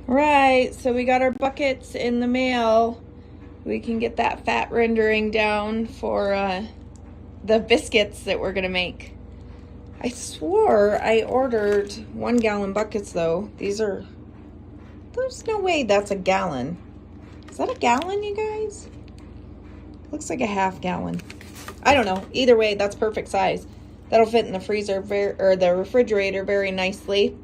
Right, so we got our buckets in the mail. We can get that fat rendering down for the biscuits that we're gonna make. I swore I ordered 1 gallon buckets though. There's no way that's a gallon. Is that a gallon, you guys? Looks like a half gallon. I don't know. Either way, that's perfect size. That'll fit in the freezer or the refrigerator very nicely.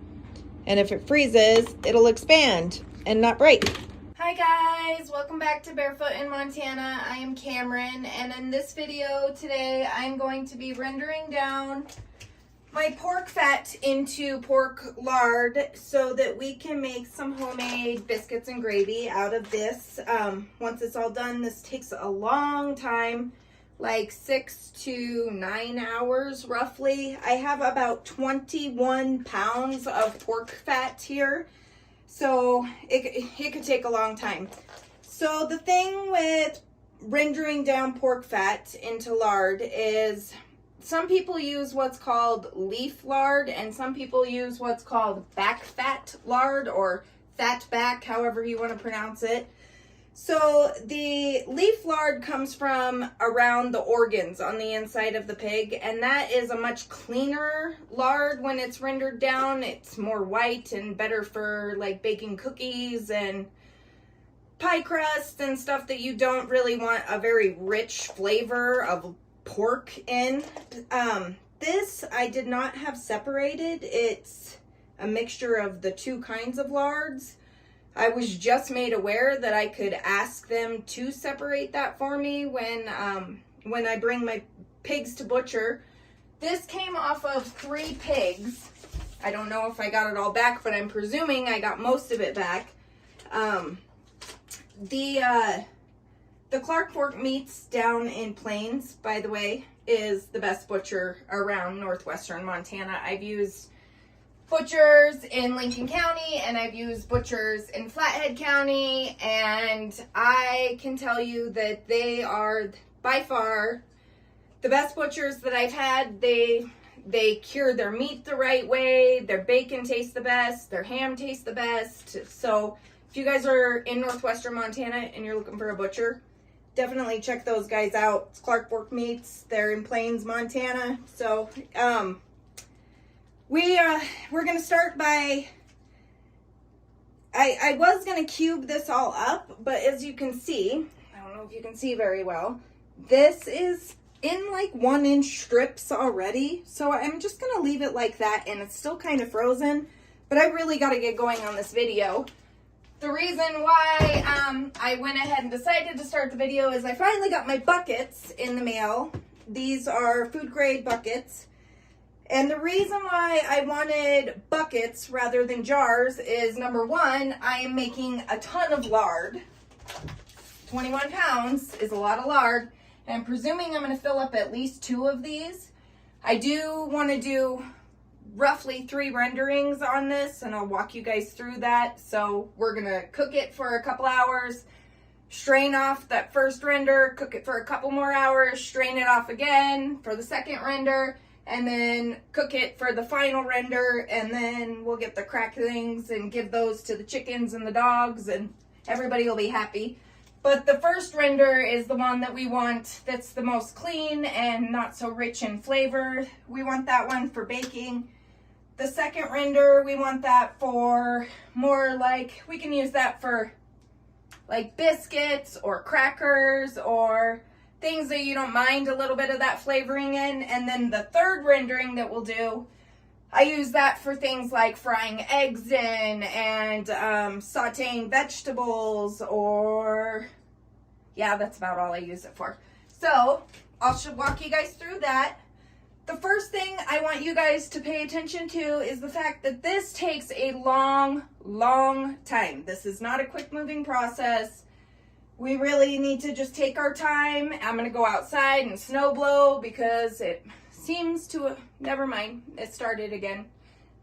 And if it freezes, it'll expand and not break. Hi guys, welcome back to Bearfoot in Montana. I am Cameron, and in this video today, I'm going to be rendering down my pork fat into pork lard so that we can make some homemade biscuits and gravy out of this. Once it's all done, this takes a long time, like 6 to 9 hours roughly. I have about 21 pounds of pork fat here, so it could take a long time. So the thing with rendering down pork fat into lard is some people use what's called leaf lard and some people use what's called back fat lard or fat back, however you want to pronounce it. So the leaf lard comes from around the organs on the inside of the pig, and that is a much cleaner lard when it's rendered down. It's more white and better for like baking cookies and pie crust and stuff that you don't really want a very rich flavor of pork in. This I did not have separated. It's a mixture of the two kinds of lards. I was just made aware that I could ask them to separate that for me when I bring my pigs to butcher. This came off of 3 pigs. I don't know if I got it all back, but I'm presuming I got most of it back. The Clark Pork Meats down in Plains, by the way, is the best butcher around northwestern Montana. I've used butchers in Lincoln County and I've used butchers in Flathead County, and I can tell you that they are by far the best butchers that I've had. They cure their meat the right way, their bacon tastes the best, their ham tastes the best. So if you guys are in northwestern Montana and you're looking for a butcher, definitely check those guys out. It's Clark Pork Meats. They're in Plains, Montana. So we're gonna start by, I was gonna cube this all up, but as you can see, I don't know if you can see very well, this is in like 1-inch strips already. So I'm just gonna leave it like that, and it's still kind of frozen, but I really gotta get going on this video. The reason why I went ahead and decided to start the video is I finally got my buckets in the mail. These are food grade buckets. And the reason why I wanted buckets rather than jars is, number one, I am making a ton of lard. 21 pounds is a lot of lard. And I'm presuming I'm going to fill up at least 2 of these. I do want to do roughly 3 renderings on this, and I'll walk you guys through that. So we're going to cook it for a couple hours, strain off that first render, cook it for a couple more hours, strain it off again for the second render, and then cook it for the final render, and then we'll get the cracklings and give those to the chickens and the dogs, and everybody will be happy. But the first render is the one that we want, that's the most clean and not so rich in flavor. We want that one for baking. The second render, we want that for more like, we can use that for like biscuits or crackers or things that you don't mind a little bit of that flavoring in. And then the third rendering that we'll do, I use that for things like frying eggs in and sauteing vegetables, or yeah, that's about all I use it for. So I'll walk you guys through that. The first thing I want you guys to pay attention to is the fact that this takes a long, long time. This is not a quick moving process. We really need to just take our time. I'm going to go outside and snow blow because it seems to, never mind, it started again.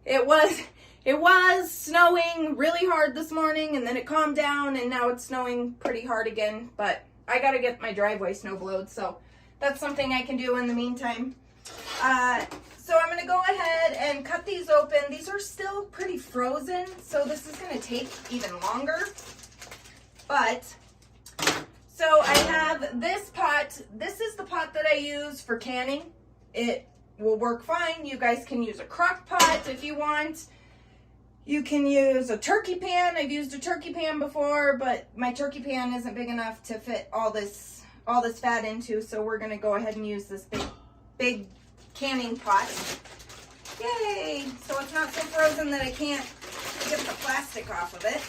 It was snowing really hard this morning, and then it calmed down, and now it's snowing pretty hard again. But I got to get my driveway snow blowed, so that's something I can do in the meantime. So I'm going to go ahead and cut these open. These are still pretty frozen, so this is going to take even longer. But, so I have this pot. This is the pot that I use for canning. It will work fine. You guys can use a crock pot if you want. You can ig a turkey pan. I've used a turkey pan before, but my turkey pan isn't big enough to fit all this fat into, so we're going to go ahead and use this big canning pot. Yay! So it's not so frozen that I can't get the plastic off of it.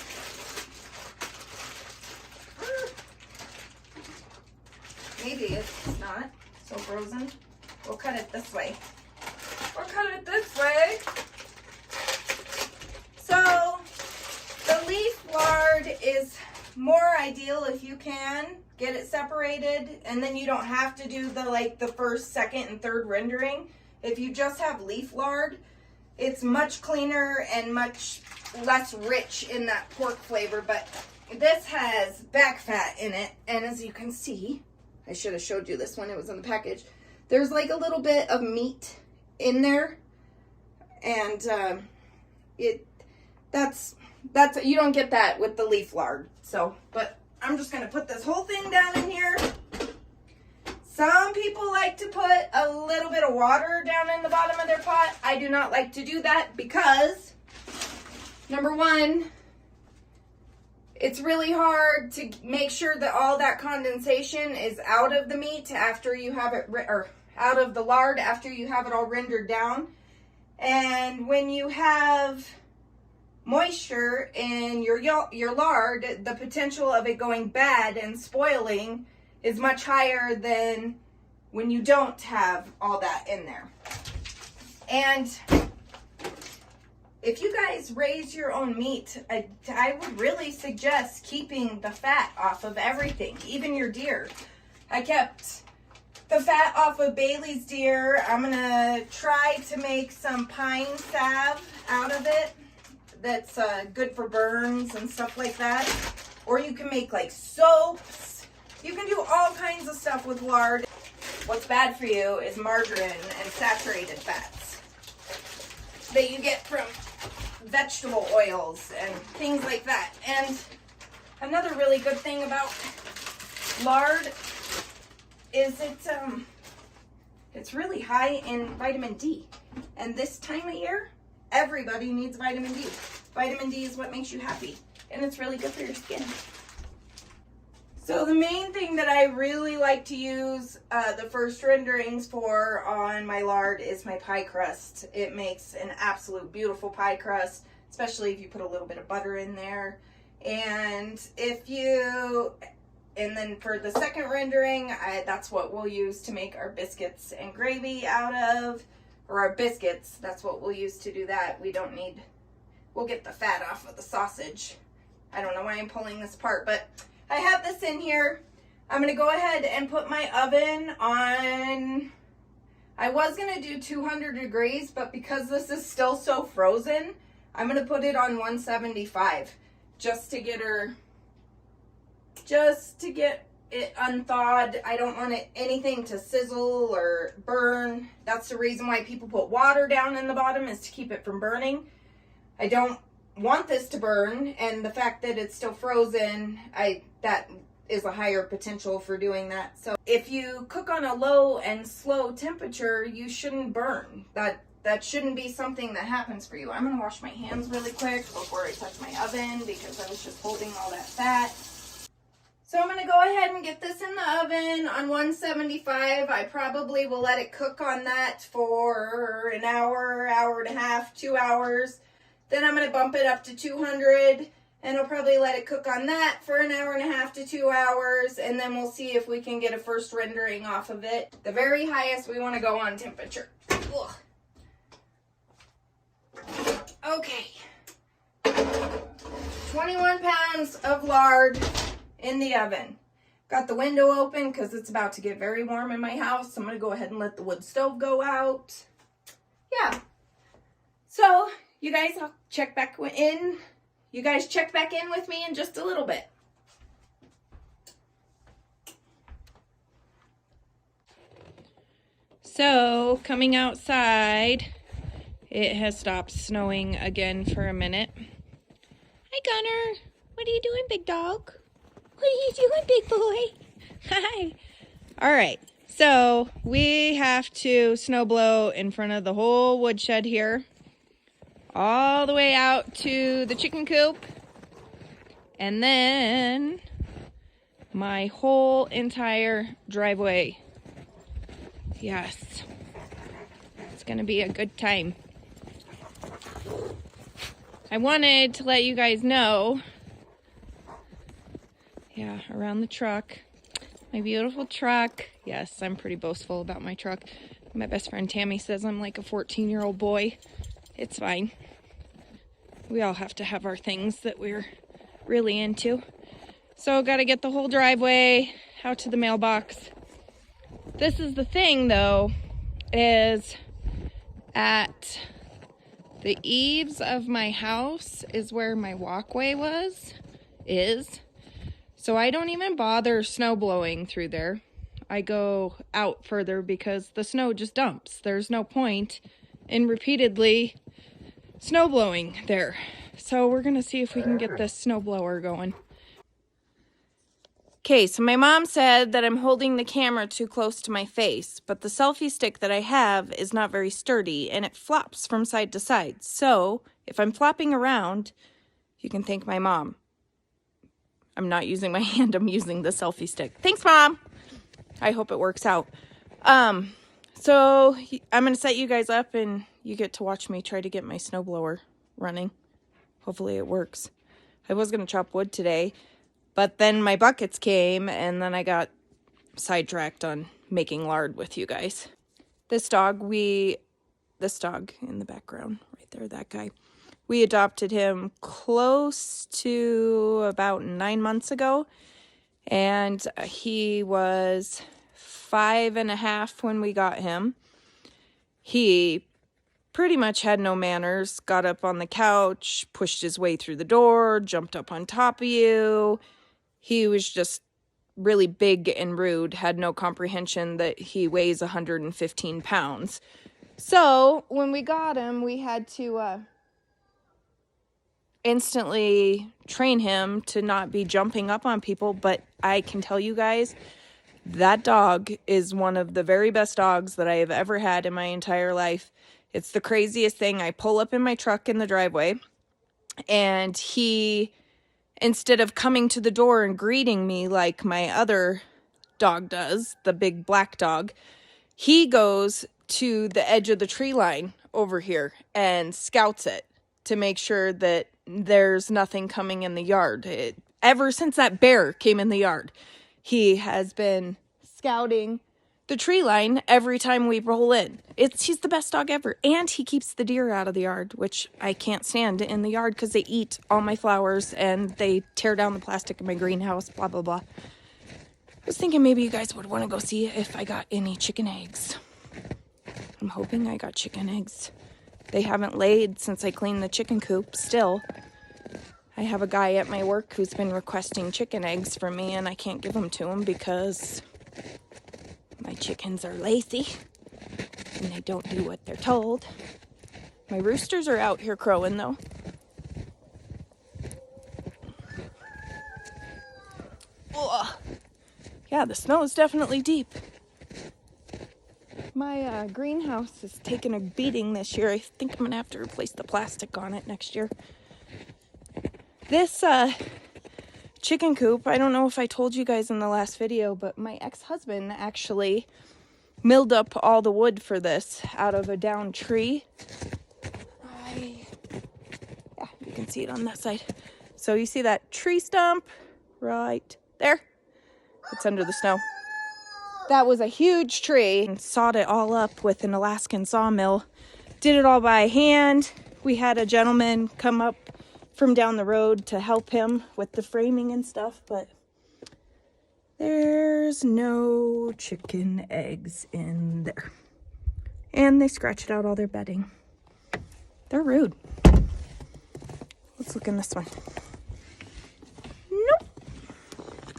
Maybe it's not so frozen. We'll cut it this way. Or cut it this way. So the leaf lard is more ideal if you can get it separated, and then you don't have to do the first, second, and third rendering. If you just have leaf lard, it's much cleaner and much less rich in that pork flavor, but this has back fat in it, and as you can see, I should have showed you this when it was in the package, there's like a little bit of meat in there, and that's you don't get that with the leaf lard. So, but I'm just going to put this whole thing down in here. Some people like to put a little bit of water down in the bottom of their pot. I do not like to do that because, number one, it's really hard to make sure that all that condensation is out of the meat after you have it, or out of the lard after you have it all rendered down. And when you have moisture in your lard, the potential of it going bad and spoiling is much higher than when you don't have all that in there. And if you guys raise your own meat, I would really suggest keeping the fat off of everything, even your deer. I kept the fat off of Bailey's deer. I'm gonna try to make some pine salve out of it. That's good for burns and stuff like that. Or you can make like soaps. You can do all kinds of stuff with lard. What's bad for you is margarine and saturated fats that you get from vegetable oils and things like that. And another really good thing about lard is it's really high in vitamin D. And this time of year, everybody needs vitamin D. Vitamin D is what makes you happy, and it's really good for your skin. So the main thing that I really like to use the first renderings for on my lard is my pie crust. It makes an absolute beautiful pie crust, especially if you put a little bit of butter in there. And then for the second rendering, that's what we'll use to make our biscuits and gravy out of. Or our biscuits, that's what we'll use to do that. We'll get the fat off of the sausage. I don't know why I'm pulling this apart, but I have this in here. I'm gonna go ahead and put my oven on, I was gonna do 200 degrees, but because this is still so frozen, I'm gonna put it on 175 just to get it unthawed. I don't want anything to sizzle or burn. That's the reason why people put water down in the bottom, is to keep it from burning. I don't want this to burn, and the fact that it's still frozen, that is a higher potential for doing that. So if you cook on a low and slow temperature, you shouldn't burn. That shouldn't be something that happens for you. I'm gonna wash my hands really quick before I touch my oven because I was just holding all that fat. So I'm going to go ahead and get this in the oven on 175. I probably will let it cook on that for an hour, hour and a half, 2 hours. Then I'm going to bump it up to 200, and I'll probably let it cook on that for an hour and a half to 2 hours, and then we'll see if we can get a first rendering off of it. The very highest we want to go on temperature. Ugh. Okay. 21 pounds of lard in the oven. Got the window open because it's about to get very warm in my house. I'm going to go ahead and let the wood stove go out. Yeah. So, you guys, I'll check back in. You guys check back in with me in just a little bit. So, coming outside, it has stopped snowing again for a minute. Hi, Gunner. What are you doing, big dog? What are you doing, big boy? Hi. All right. So, we have to snow blow in front of the whole woodshed here. All the way out to the chicken coop. And then my whole entire driveway. Yes. It's going to be a good time. I wanted to let you guys know, yeah, around the truck, my beautiful truck. Yes, I'm pretty boastful about my truck. My best friend Tammy says I'm like a 14-year-old boy. It's fine. We all have to have our things that we're really into. So got to get the whole driveway out to the mailbox. This is the thing though, is at the eaves of my house is where my walkway is. So I don't even bother snow blowing through there. I go out further because the snow just dumps. There's no point in repeatedly snow blowing there. So we're gonna see if we can get this snow blower going. Okay, so my mom said that I'm holding the camera too close to my face, but the selfie stick that I have is not very sturdy and it flops from side to side. So if I'm flopping around, you can thank my mom. I'm not using my hand, I'm using the selfie stick. Thanks, Mom. I hope it works out. So I'm going to set you guys up and you get to watch me try to get my snowblower running. Hopefully it works. I was going to chop wood today, but then my buckets came and then I got sidetracked on making lard with you guys. This dog in the background, right there, that guy. We adopted him close to about 9 months ago, and he was 5.5 when we got him. He pretty much had no manners, got up on the couch, pushed his way through the door, jumped up on top of you. He was just really big and rude, had no comprehension that he weighs 115 pounds. So when we got him, we had to instantly train him to not be jumping up on people. But I can tell you guys, that dog is one of the very best dogs that I have ever had in my entire life. It's the craziest thing. I pull up in my truck in the driveway, and he, instead of coming to the door and greeting me like my other dog does, the big black dog, he goes to the edge of the tree line over here and scouts it to make sure that there's nothing coming in the yard. Ever since that bear came in the yard, he has been scouting the tree line every time we roll in. He's the best dog ever. And he keeps the deer out of the yard, which I can't stand in the yard because they eat all my flowers and they tear down the plastic in my greenhouse, blah, blah, blah. I was thinking maybe you guys would want to go see if I got any chicken eggs. I'm hoping I got chicken eggs. They haven't laid since I cleaned the chicken coop still. I have a guy at my work who's been requesting chicken eggs from me, and I can't give them to him because my chickens are lazy and they don't do what they're told. My roosters are out here crowing though. Ugh. Yeah, the snow is definitely deep. My greenhouse is taking a beating this year. I think I'm going to have to replace the plastic on it next year. This chicken coop, I don't know if I told you guys in the last video, but my ex-husband actually milled up all the wood for this out of a downed tree. Yeah, you can see it on that side. So you see that tree stump right there? It's under the snow. That was a huge tree, and sawed it all up with an Alaskan sawmill. Did it all by hand. We had a gentleman come up from down the road to help him with the framing and stuff, but there's no chicken eggs in there. And they scratched out all their bedding. They're rude. Let's look in this one. Nope.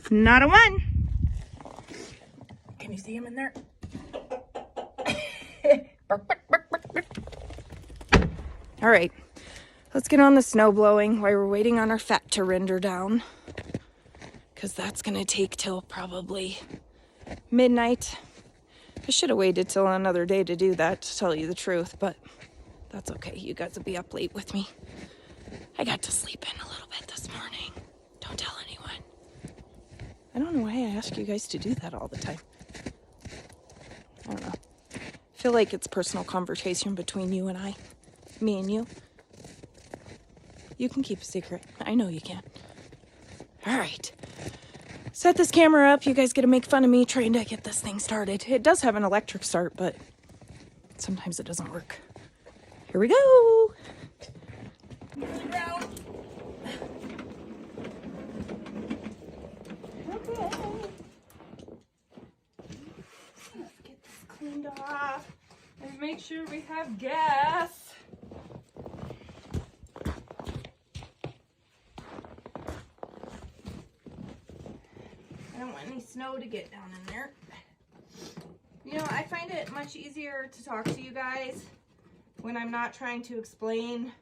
Not a one. Can you see him in there? All right, let's get on the snow blowing while we're waiting on our fat to render down, because that's gonna take till probably midnight. I should have waited till another day to do that, to tell you the truth, but that's okay. You guys will be up late with me. I got to sleep in a little bit this morning. Don't tell anyone. I don't know why I ask you guys to do that all the time. I don't know. I feel like it's personal conversation between you and I. Me and you. You can keep a secret. I know you can. All right. Set this camera up. You guys get to make fun of me trying to get this thing started. It does have an electric start, but sometimes it doesn't work. Here we go. Okay. Let's get this cleaned off and make sure we have gas. I don't want any snow to get down in there. You know, I find it much easier to talk to you guys when I'm not trying to explain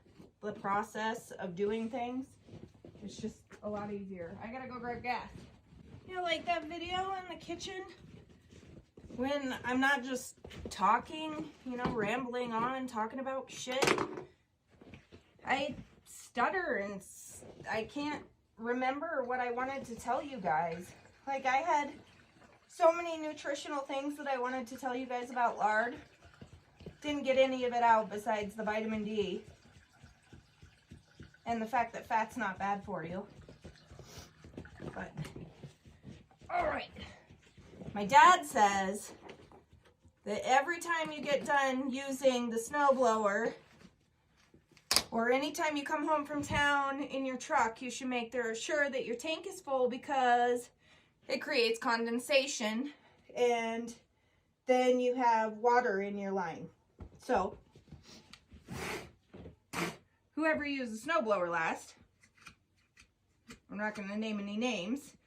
the process of doing things. It's just a lot easier. I gotta go grab gas. You know, like that video in the kitchen when I'm not just talking, you know, rambling on, talking about shit. I stutter and I can't remember what I wanted to tell you guys. Like, I had so many nutritional things that I wanted to tell you guys about lard. Didn't get any of it out besides the vitamin D. And the fact that fat's not bad for you. But, alright. My dad says that every time you get done using the snowblower, or anytime you come home from town in your truck, you should make sure that your tank is full, because it creates condensation and then you have water in your line. So, whoever used the snowblower last, I'm not going to name any names,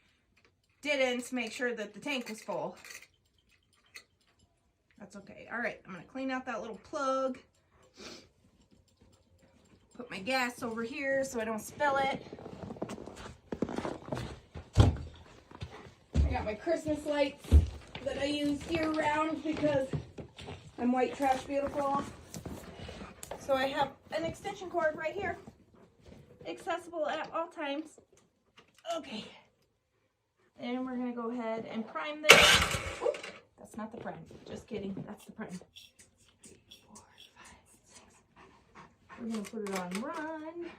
didn't make sure that the tank was full. That's okay. All right, I'm going to clean out that little plug. Put my gas over here so I don't spill it. I got my Christmas lights that I use year round because I'm white trash beautiful. So I have an extension cord right here, accessible at all times. Okay. And we're gonna go ahead and prime this. Oop, that's not the prime. Just kidding. That's the prime. 3, 4, 5, 6. We're gonna put it on run.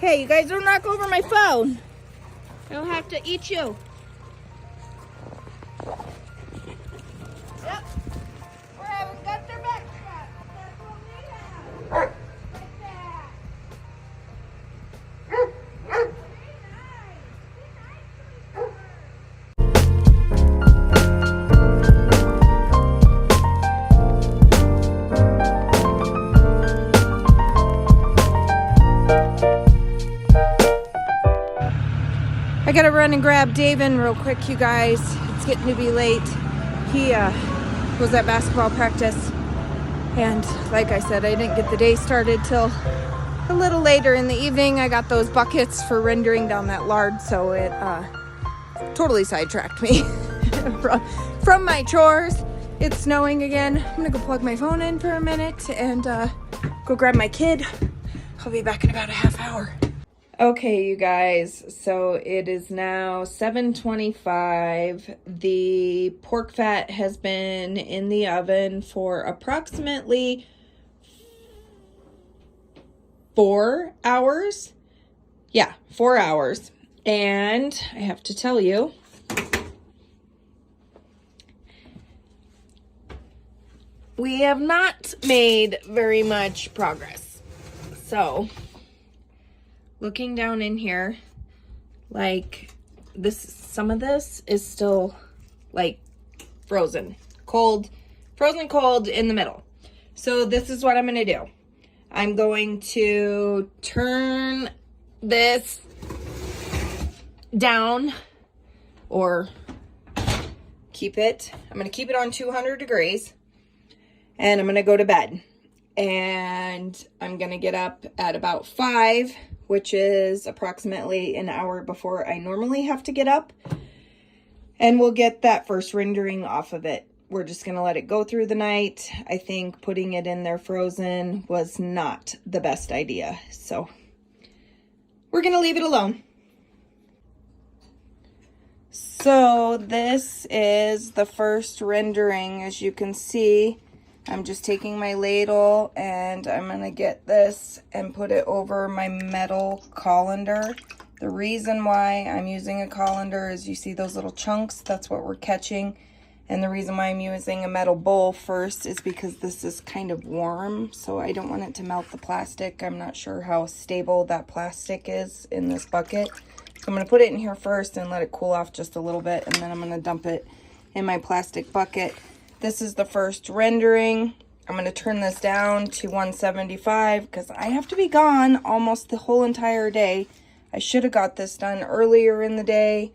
Hey, you guys don't knock over my phone. I'll have to eat you. Yep. We're having Gunther back shot. That's what we have. Like that. Be nice. Be nice I gotta run and grab Davin real quick, you guys. It's getting to be late. He was at basketball practice, and like I said, I didn't get the day started till a little later in the evening. I got those buckets for rendering down that lard, so it totally sidetracked me from my chores. It's snowing again. I'm gonna go plug my phone in for a minute and go grab my kid. I'll be back in about a half hour. Okay, you guys, so it is now 7:25. The pork fat has been in the oven for approximately 4 hours. Yeah, 4 hours. And I have to tell you, we have not made very much progress. So looking down in here, like some of this is still like frozen cold in the middle. So this is what I'm gonna do. I'm going to turn this down, or keep it. I'm gonna keep it on 200 degrees, and I'm gonna go to bed. And I'm gonna get up at about 5, which is approximately an hour before I normally have to get up. And we'll get that first rendering off of it. We're just gonna let it go through the night. I think putting it in there frozen was not the best idea. So we're gonna leave it alone. So this is the first rendering. As you can see, I'm just taking my ladle and I'm gonna get this and put it over my metal colander. The reason why I'm using a colander is you see those little chunks, that's what we're catching. And the reason why I'm using a metal bowl first is because this is kind of warm, so I don't want it to melt the plastic. I'm not sure how stable that plastic is in this bucket. So I'm gonna put it in here first and let it cool off just a little bit, and then I'm gonna dump it in my plastic bucket. This is the first rendering. I'm going to turn this down to 175 because I have to be gone almost the whole entire day. I should have got this done earlier in the day,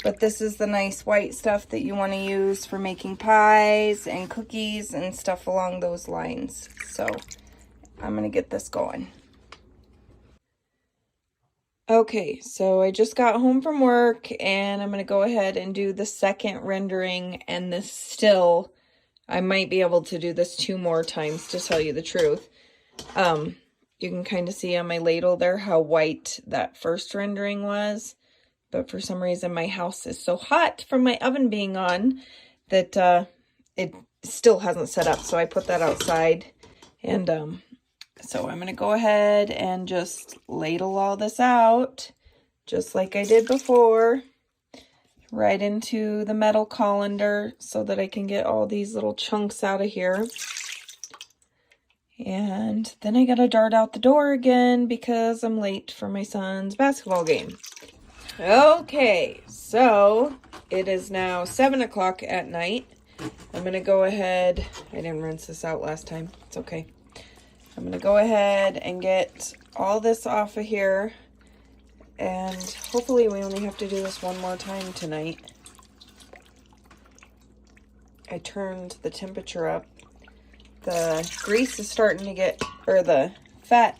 but this is the nice white stuff that you want to use for making pies and cookies and stuff along those lines. So I'm going to get this going. Okay, so I just got home from work and I'm going to go ahead and do the second rendering, and this still, I might be able to do this 2 more times, to tell you the truth. You can kind of see on my ladle there how white that first rendering was. But for some reason, my house is so hot from my oven being on that it still hasn't set up. So I put that outside. And so I'm going to go ahead and just ladle all this out, just like I did before, right into the metal colander so that I can get all these little chunks out of here. And then I gotta dart out the door again because I'm late for my son's basketball game. Okay, so it is now 7 o'clock at night. I'm gonna go ahead, I didn't rinse this out last time, it's okay. I'm gonna go ahead and get all this off of here. And hopefully we only have to do this 1 more time tonight. I turned the temperature up. The grease is starting to get, or the fat,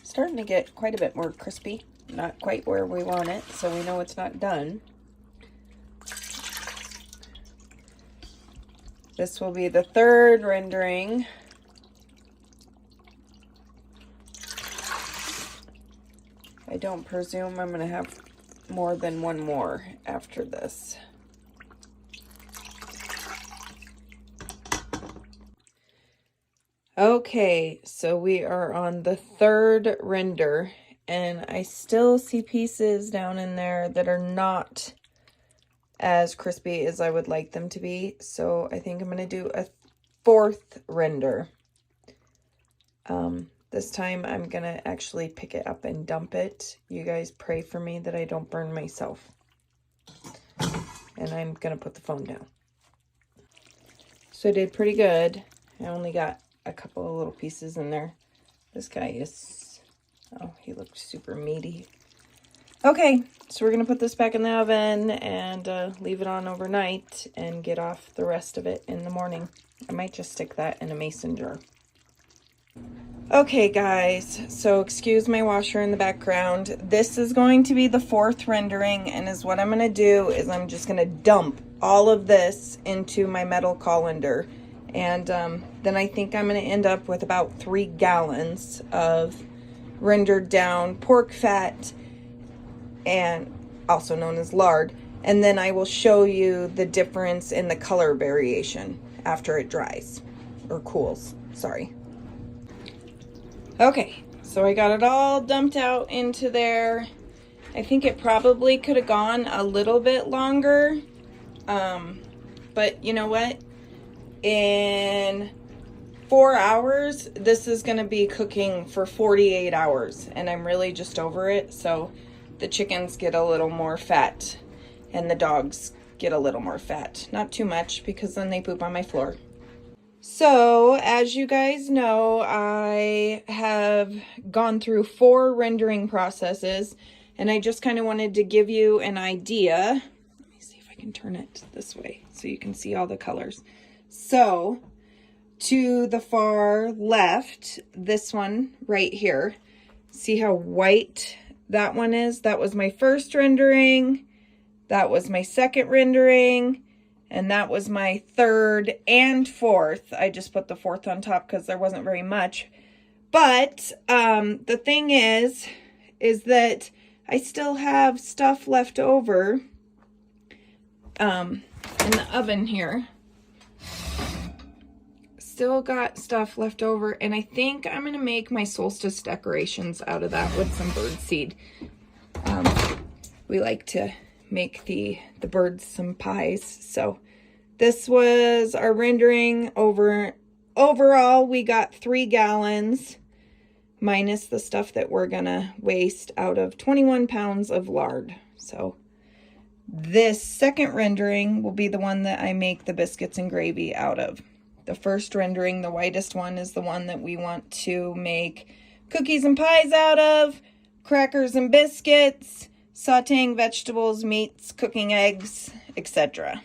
starting to get quite a bit more crispy. Not quite where we want it, so we know it's not done. This will be the 3rd rendering. I don't presume I'm going to have more than 1 more after this. Okay, so we are on the 3rd render, and I still see pieces down in there that are not as crispy as I would like them to be. So I think I'm going to do a 4th render. This time I'm going to actually pick it up and dump it. You guys pray for me that I don't burn myself. And I'm going to put the phone down. So I did pretty good. I only got a couple of little pieces in there. This guy is, oh, he looks super meaty. Okay, so we're going to put this back in the oven and leave it on overnight and get off the rest of it in the morning. I might just stick that in a mason jar. Okay, guys, so excuse my washer in the background. This is going to be the 4th rendering, and is what I'm going to do is I'm just going to dump all of this into my metal colander. And then I think I'm going to end up with about 3 gallons of rendered down pork fat, and also known as lard. And then I will show you the difference in the color variation after it dries, or cools, sorry. Okay, so I got it all dumped out into there. I think it probably could have gone a little bit longer, but you know what? In 4 hours, this is going to be cooking for 48 hours, and I'm really just over it. So the chickens get a little more fat, and the dogs get a little more fat. Not too much, because then they poop on my floor. So, as you guys know, I have gone through 4 rendering processes, and I just kind of wanted to give you an idea. Let me see if I can turn it this way so you can see all the colors. So, to the far left, this one right here, see how white that one is? That was my 1st rendering, that was my 2nd rendering, and that was my 3rd and 4th. I just put the 4th on top because there wasn't very much. But the thing is that I still have stuff left over in the oven here. Still got stuff left over, and I think I'm going to make my solstice decorations out of that with some bird seed. We like to make the birds some pies. So this was our rendering. Overall, we got 3 gallons minus the stuff that we're gonna waste out of 21 pounds of lard. So this 2nd rendering will be the one that I make the biscuits and gravy out of. The 1st rendering, the whitest one, is the one that we want to make cookies and pies out of, crackers and biscuits, sauteing vegetables, meats, cooking eggs, etc.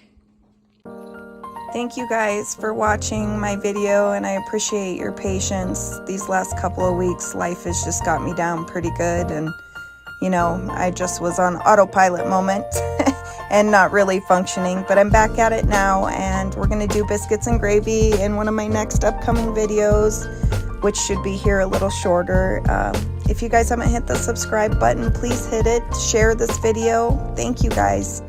Thank you guys for watching my video, and I appreciate your patience. These last couple of weeks, life has just got me down pretty good, and you know, I just was on autopilot moment and not really functioning, but I'm back at it now, and we're gonna do biscuits and gravy in one of my next upcoming videos, which should be here a little shorter. If you guys haven't hit the subscribe button, please hit it. Share this video. Thank you guys.